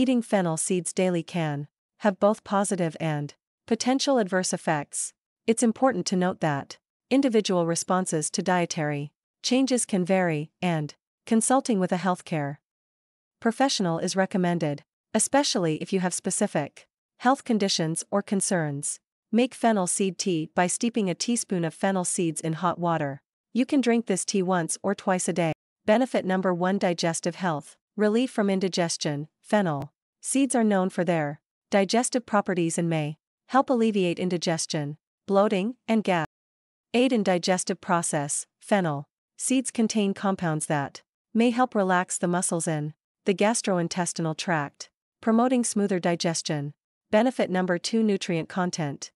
Eating fennel seeds daily can have both positive and potential adverse effects. It's important to note that individual responses to dietary changes can vary, and consulting with a healthcare professional is recommended, especially if you have specific health conditions or concerns. Make fennel seed tea by steeping a teaspoon of fennel seeds in hot water. You can drink this tea once or twice a day. Benefit number 1: digestive health. Relief from indigestion. Fennel seeds are known for their digestive properties and may help alleviate indigestion, bloating, and gas. Aid in digestive process. Fennel seeds contain compounds that may help relax the muscles in the gastrointestinal tract, promoting smoother digestion. Benefit number 2: nutrient content.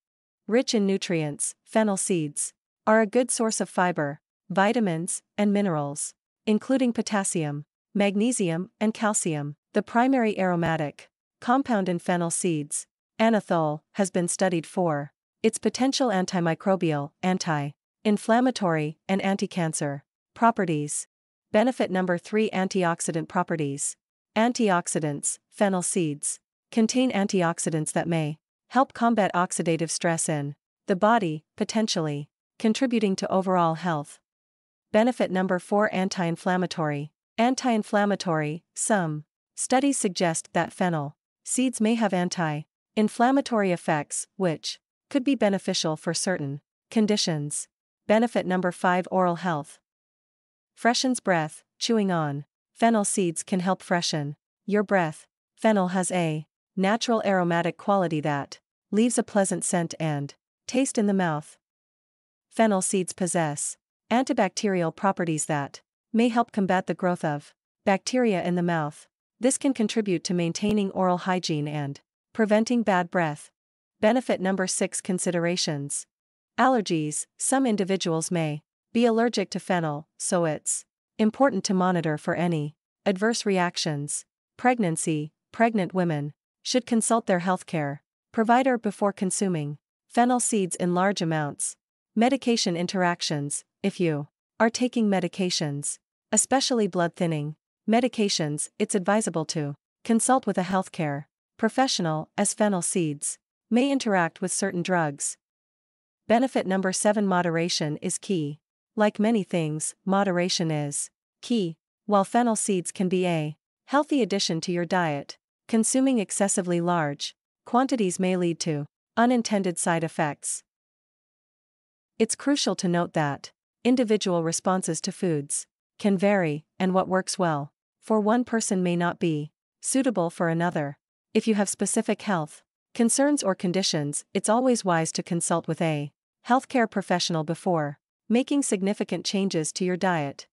Rich in nutrients, fennel seeds are a good source of fiber, vitamins, and minerals, including potassium, magnesium, and calcium. The primary aromatic compound in fennel seeds, anethol, has been studied for its potential antimicrobial, anti-inflammatory, and anticancer properties. Benefit number 3: antioxidant properties. Antioxidants. Fennel seeds contain antioxidants that may help combat oxidative stress in the body, potentially contributing to overall health. Benefit number 4: anti-inflammatory. Anti-inflammatory. Some studies suggest that fennel seeds may have anti-inflammatory effects, which could be beneficial for certain conditions. Benefit number 5: oral health. Freshens breath. Chewing on fennel seeds can help freshen your breath. Fennel has a natural aromatic quality that leaves a pleasant scent and taste in the mouth. Fennel seeds possess antibacterial properties that may help combat the growth of bacteria in the mouth. This can contribute to maintaining oral hygiene and preventing bad breath. Benefit number 6: considerations. Allergies. Some individuals may be allergic to fennel, so it's important to monitor for any adverse reactions. Pregnant women should consult their healthcare provider before consuming fennel seeds in large amounts. Medication interactions. If you are taking medications, especially blood-thinning medications, it's advisable to consult with a healthcare professional, as fennel seeds may interact with certain drugs. Benefit number 7: moderation is key. Like many things, moderation is key. While fennel seeds can be a healthy addition to your diet, consuming excessively large quantities may lead to unintended side effects. It's crucial to note that individual responses to foods can vary, and what works well for one person may not be suitable for another. If you have specific health concerns or conditions, it's always wise to consult with a healthcare professional before making significant changes to your diet.